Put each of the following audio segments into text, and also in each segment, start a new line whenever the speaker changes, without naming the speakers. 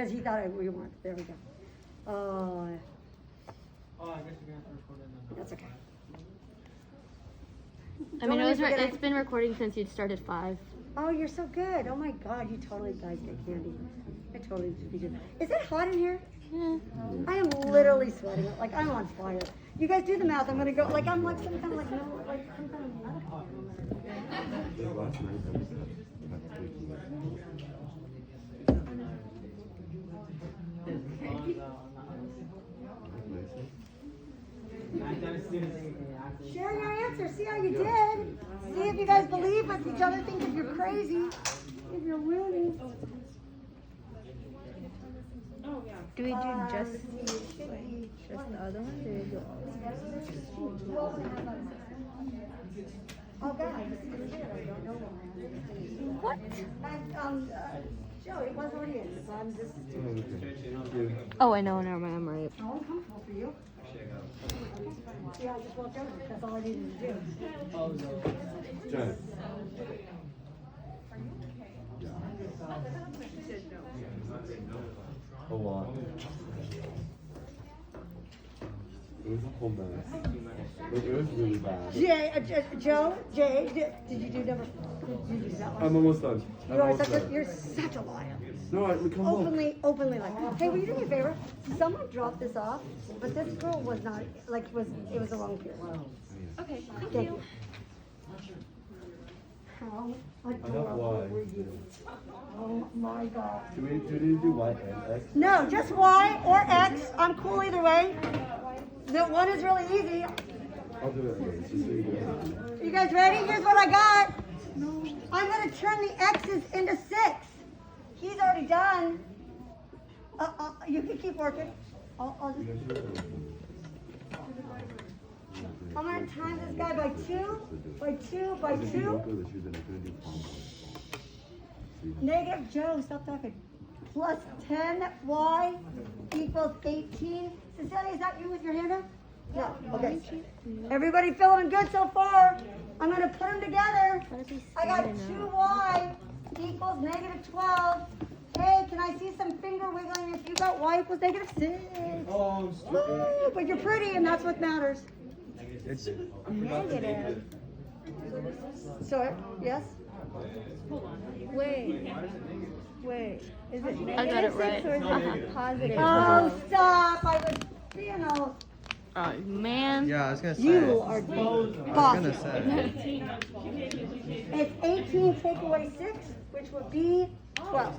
Because he thought we weren't. There we go.
Oh, I guess you're gonna have to record it.
That's okay.
I mean, it's been recording since you'd started 5.
Oh, you're so good. Oh my God, you totally guys get candy. I totally do. Is it hot in here?
Yeah.
I am literally sweating. Like I'm on fire. You guys do the math. I'm gonna go. Like I'm like some kind of like no, like some kind of metaphor. Share your answer. See how you did. See if you guys believe with each other. Think if you're crazy. If you're winning.
Do we do just the other one? Do we do all of them?
Oh God.
What?
And Joe, it was already in, so I'm just.
Oh, I know, never mind, I'm right.
How uncomfortable for you? Yeah, I just walked over. That's all I needed to do.
Jen. A lot. It was a whole mess. It was really bad.
Joe, Jay, did you do number? Did you do that one?
I'm almost done.
You're such a liar.
No, come on.
Openly like. Hey, will you do me a favor? Someone dropped this off, but this girl was not like it was the wrong kid.
Okay,
Thank you. How adorable were you? Oh my God.
Do we do Y and X?
No, just Y or X. I'm cool either way. The one is really easy.
I'll do it again. Just so you do it.
You guys ready? Here's what I got. I'm gonna turn the X's into 6. He's already done. You can keep working. I'm gonna time this guy by 2, by 2, by 2. Negative Joe, stop talking. Plus 10y equals 18. Cecilia, is that you with your hand up? Yeah, okay. Everybody feeling good so far? I'm gonna put them together. I got 2y equals negative 12. Hey, can I see some finger wiggling if you got y equals negative 6?
Oh,
Woo, but you're pretty and that's what matters.
it's
Negative.
So, yes?
Wait. Is it
I got it
negative 6
right.
or is it positive?
Oh, stop. I was being all...
Oh, man.
Yeah, I was gonna say.
You are
I was gonna
bossy.
say.
It's 18 take away 6, which would be 12.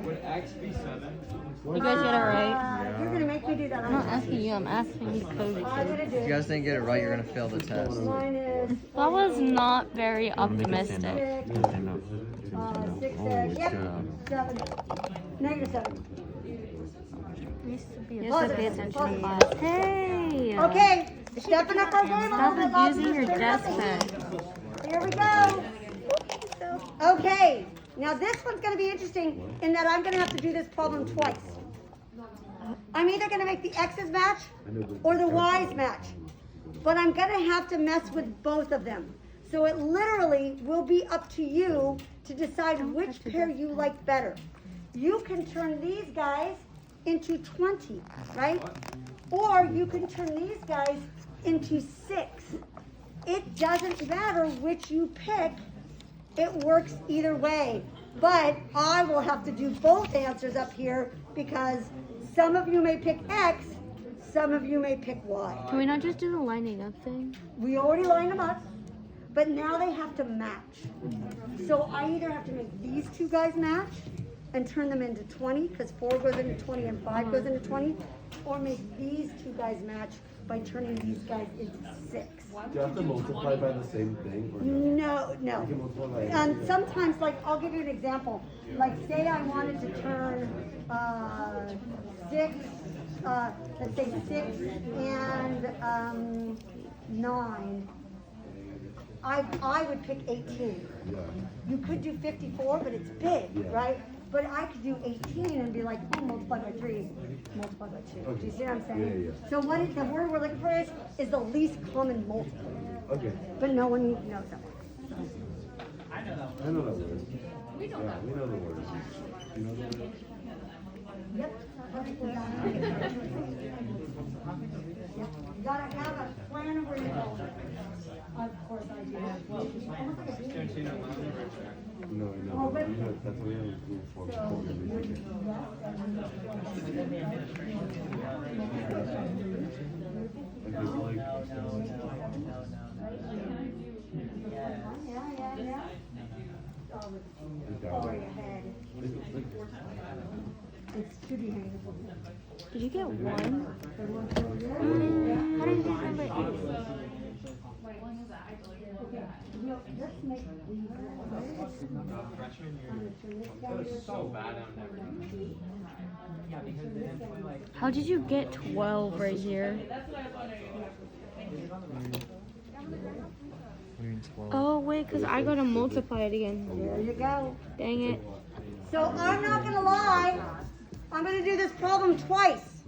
Would X be 7?
You guys get it right.
You're going to make me do that.
I'm not asking you, I'm asking these Cody
I'm
kids.
going to
If you
do
guys didn't get it right, you're gonna fail the test.
minus
That was not very
6,
optimistic.
6x, yep, 7. Negative 7.
You used to pay attention in class. Hey!
Okay, stepping up our game a little bit.
Stop abusing your desk pen.
Here we go. Okay, now this one's going to be interesting in that I'm going to have to do this problem twice. I'm either going to make the X's match or the Y's match, but I'm going to have to mess with both of them. So it literally will be up to you to decide which pair you like better. You can turn these guys into 20, right? Or you can turn these guys into 6. It doesn't matter which you pick. It works either way. But I will have to do both answers up here because some of you may pick X, some of you may pick Y.
Can we not just do the lining up thing?
We already lined them up, but now they have to match. So I either have to make these two guys match and turn them into 20, because 4 goes into 20 and 5 goes into 20, or make these two guys match by turning these guys into 6.
Do you have to multiply by the same thing? Or no?
No.
You can multiply by
And sometimes, like, I'll give you an example. Like, say I wanted to turn 6, let's say 6 and 9. I would pick 18.
Yeah.
You could do 54, but it's big,
Yeah.
right? But I could do 18 and be like, oh, multiply by 3, multiply by 2. Do you see what I'm saying?
Yeah.
So what is the word we're looking for is the least common multiple.
Okay.
But no one knows that one.
I know that word. We know the word. You know
You gotta have a plan of where you're going. Of course I do.
No, I know.
Oh, but-
That's what I was doing for
Yeah. Over your head. It's to be hanged.
Did you get one? How did you have it?
Let's make
How did you get 12 right here? Oh wait, because I gotta multiply it again.
There you go.
Dang it.
So I'm not gonna lie, I'm gonna do this problem twice.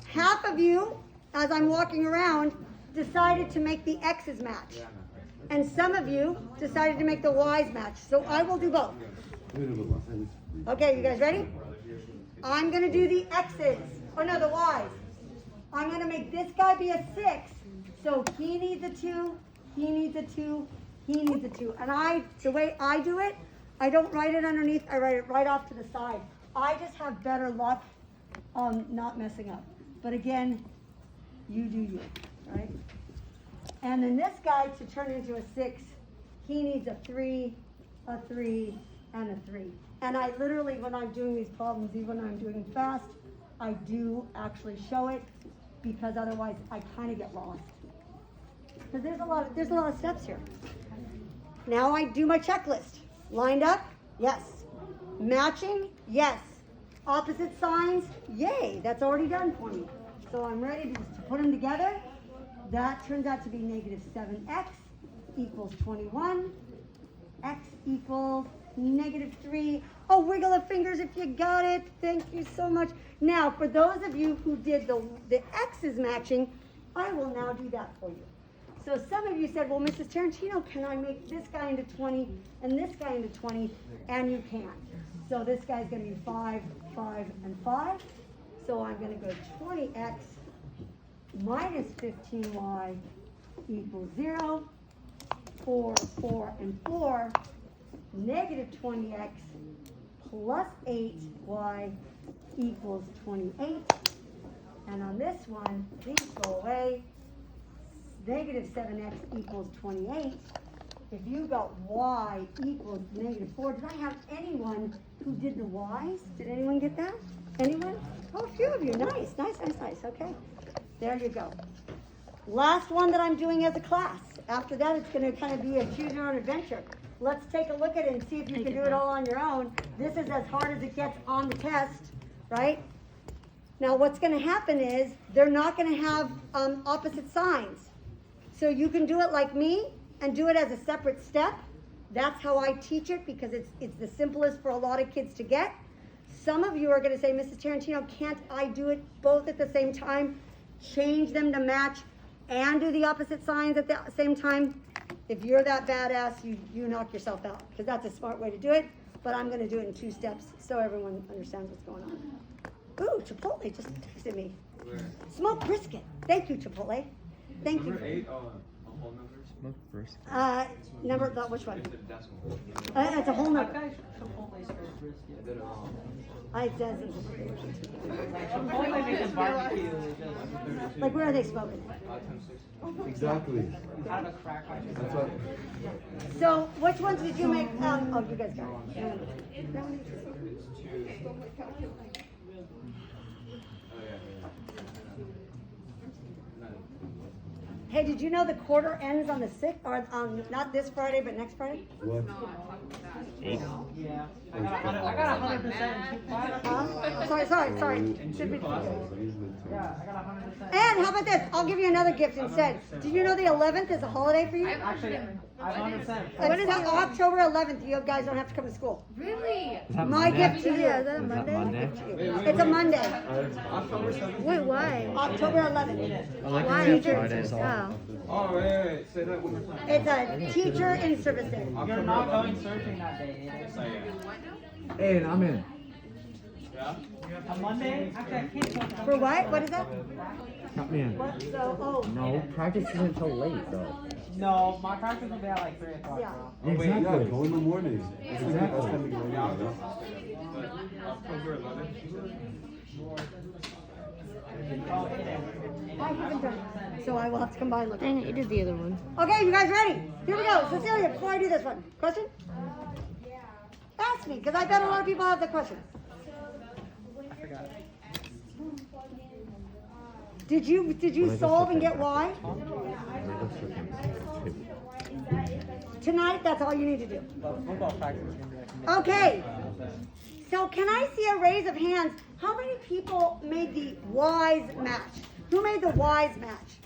Half of you, as I'm walking around, decided to make the X's match. And some of you decided to make the Y's match. So I will do both. Okay, you guys ready? I'm gonna do the X's, or no, the Y's. I'm gonna make this guy be a 6. So he needs a 2, he needs a 2, he needs a 2. And the way I do it, I don't write it underneath, I write it right off to the side. I just have better luck not messing up. But again, you do you, right? And then this guy, to turn into a 6, he needs a 3, a 3, and a 3. And I literally, when I'm doing these problems, even when I'm doing fast, I do actually show it, because otherwise I kind of get lost. Because there's a lot of steps here. Now I do my checklist. Lined up? Yes. Matching? Yes. Opposite signs? Yay, that's already done for me. So I'm ready to put them together. That turns out to be negative 7x equals 21. X equals negative 3. Oh, wiggle of fingers if you got it. Thank you so much. Now, for those of you who did the X's matching, I will now do that for you. So some of you said, well, Mrs. Tarantino, can I make this guy into 20 and this guy into 20? And you can. So this guy's going to be 5, 5, and 5. So I'm going to go 20x minus 15y equals 0. 4, 4, and 4. Negative 20x plus 8y equals 28. And on this one, these go away. Negative 7x equals 28. If you got y equals negative 4, did I have anyone who did the y's? Did anyone get that? Anyone? Oh, a few of you. Nice. Okay. There you go. Last one that I'm doing as a class. After that, it's going to kind of be a choose your own adventure. Let's take a look at it and see if you can do it all on your own. This is as hard as it gets on the test, right? Now, what's going to happen is they're not going to have opposite signs. So you can do it like me and do it as a separate step. That's how I teach it, because it's the simplest for a lot of kids to get. Some of you are going to say, Mrs. Tarantino, can't I do it both at the same time? Change them to match and do the opposite signs at the same time? If you're that badass, you knock yourself out, because that's a smart way to do it. But I'm going to do it in 2 steps so everyone understands what's going on. Ooh, Chipotle just texted me. Smoked brisket. Thank you, Chipotle. Thank you.
Number 8, whole numbers.
Smoke first.
Which one?
Decimal.
It's a whole number.
Chipotle smoked brisket.
It doesn't.
Chipotle makes a barbecue.
Like, where are they smoking?
Exactly.
Out of a crack pipe.
That's what.
So, which ones did you make? Oh, you guys got it. Hey, did you know the quarter ends on the 6th, or on not this Friday, but next Friday?
What?
Yeah. I got 100%.
Sorry. Should be.
Yeah, I got 100%.
And how about this? I'll give you another gift instead. Did you know the 11th is a holiday for you?
Actually, I have 100%.
What is that? October 11th. You guys don't have to come to school.
Really?
My gift to you.
Yeah, is that a Monday?
It's a Monday.
October 7th.
Wait, why?
October 11th.
Why?
Fridays
Oh.
Oh, wait. Say that one more time.
It's a teacher in service day.
You're not going surfing that day.
Hey, I'm in.
On Monday? Actually, I can't.
For what? What is that?
Count me in.
What? So, oh.
No, practice isn't until late though.
No, my practice will be at like 3 o'clock.
Yeah.
Bro.
Exactly.
Yeah, go in the morning.
Exactly.
October 11th.
I haven't done it, so I will have to come by and look.
Dang it, you did the other one.
Okay, you guys ready? Here we go. Cecilia, before I do this one, question? Ask me, because I bet a lot of people have the question. Did you solve and get Y? Tonight, that's all you need to do.
Football practice is going to be like
Okay. So can I see a raise of hands? How many people made the Y's match? Who made the Y's match?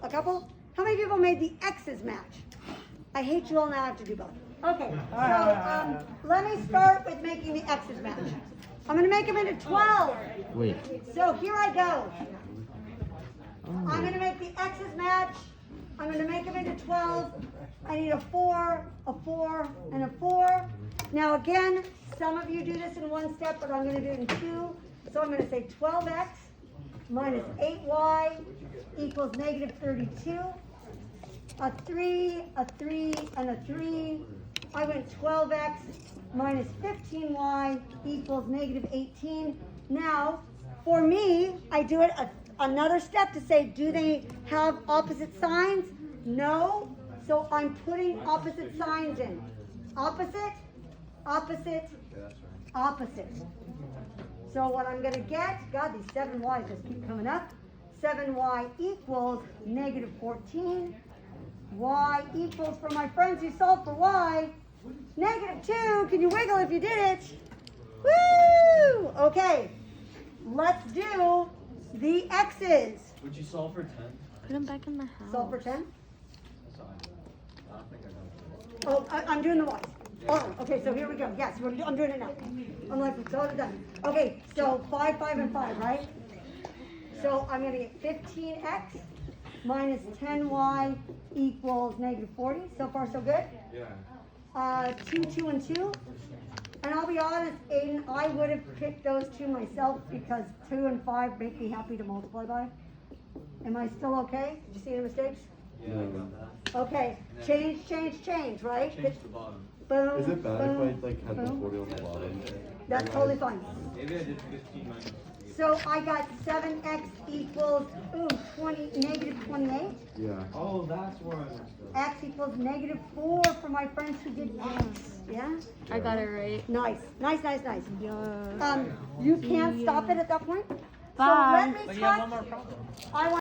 A couple? How many people made the X's match? I hate you all now, I have to do both. Okay, so let me start with making the X's match. I'm gonna make them into 12.
Wait.
So here I go. I'm gonna make the X's match. I'm gonna make them into 12. I need a 4, and a 4. Now again, some of you do this in one step, but I'm gonna do it in 2. So I'm gonna say 12x minus 8y equals negative 32. A 3, and a 3. I went 12x minus 15y equals negative 18. Now, for me, I do it another step to say, do they have opposite signs? No. So I'm putting opposite signs in. Opposite, opposite, opposite. So what I'm going to get, God, these 7y's just keep coming up. 7y equals negative 14. Y equals, for my friends who solved for y, negative 2. Can you wiggle if you did it? Woo! Okay, let's do the x's.
Would you solve for 10?
Put them back in the house.
Solve for 10.
Sorry. I don't think I got it.
Oh, I'm doing the y's. Oh, okay, so here we go. Yes, I'm doing it now. I'm like, it's all done. Okay, so 5, 5, and 5, right? So I'm going to get 15x minus 10y equals negative 40. So far, so good?
Yeah.
2, 2, and 2. And I'll be honest, Aiden, I would have picked those two myself because 2 and 5 make me happy to multiply by. Am I still okay? Did you see any mistakes?
Yeah, I got that.
Okay, change, right?
Change the bottom.
Boom,
Is it bad
boom,
if I like had the
boom.
40 on the bottom?
That's totally fine.
Maybe I did 15 minus.
So I got 7x equals, negative 28.
Yeah.
Oh, that's where I messed up.
X equals negative 4 for my friends who did x. Yeah?
I got it right.
Nice.
Yeah.
You can't stop it at that point. So
Bye.
let me
But you have
touch.
one more problem.
I want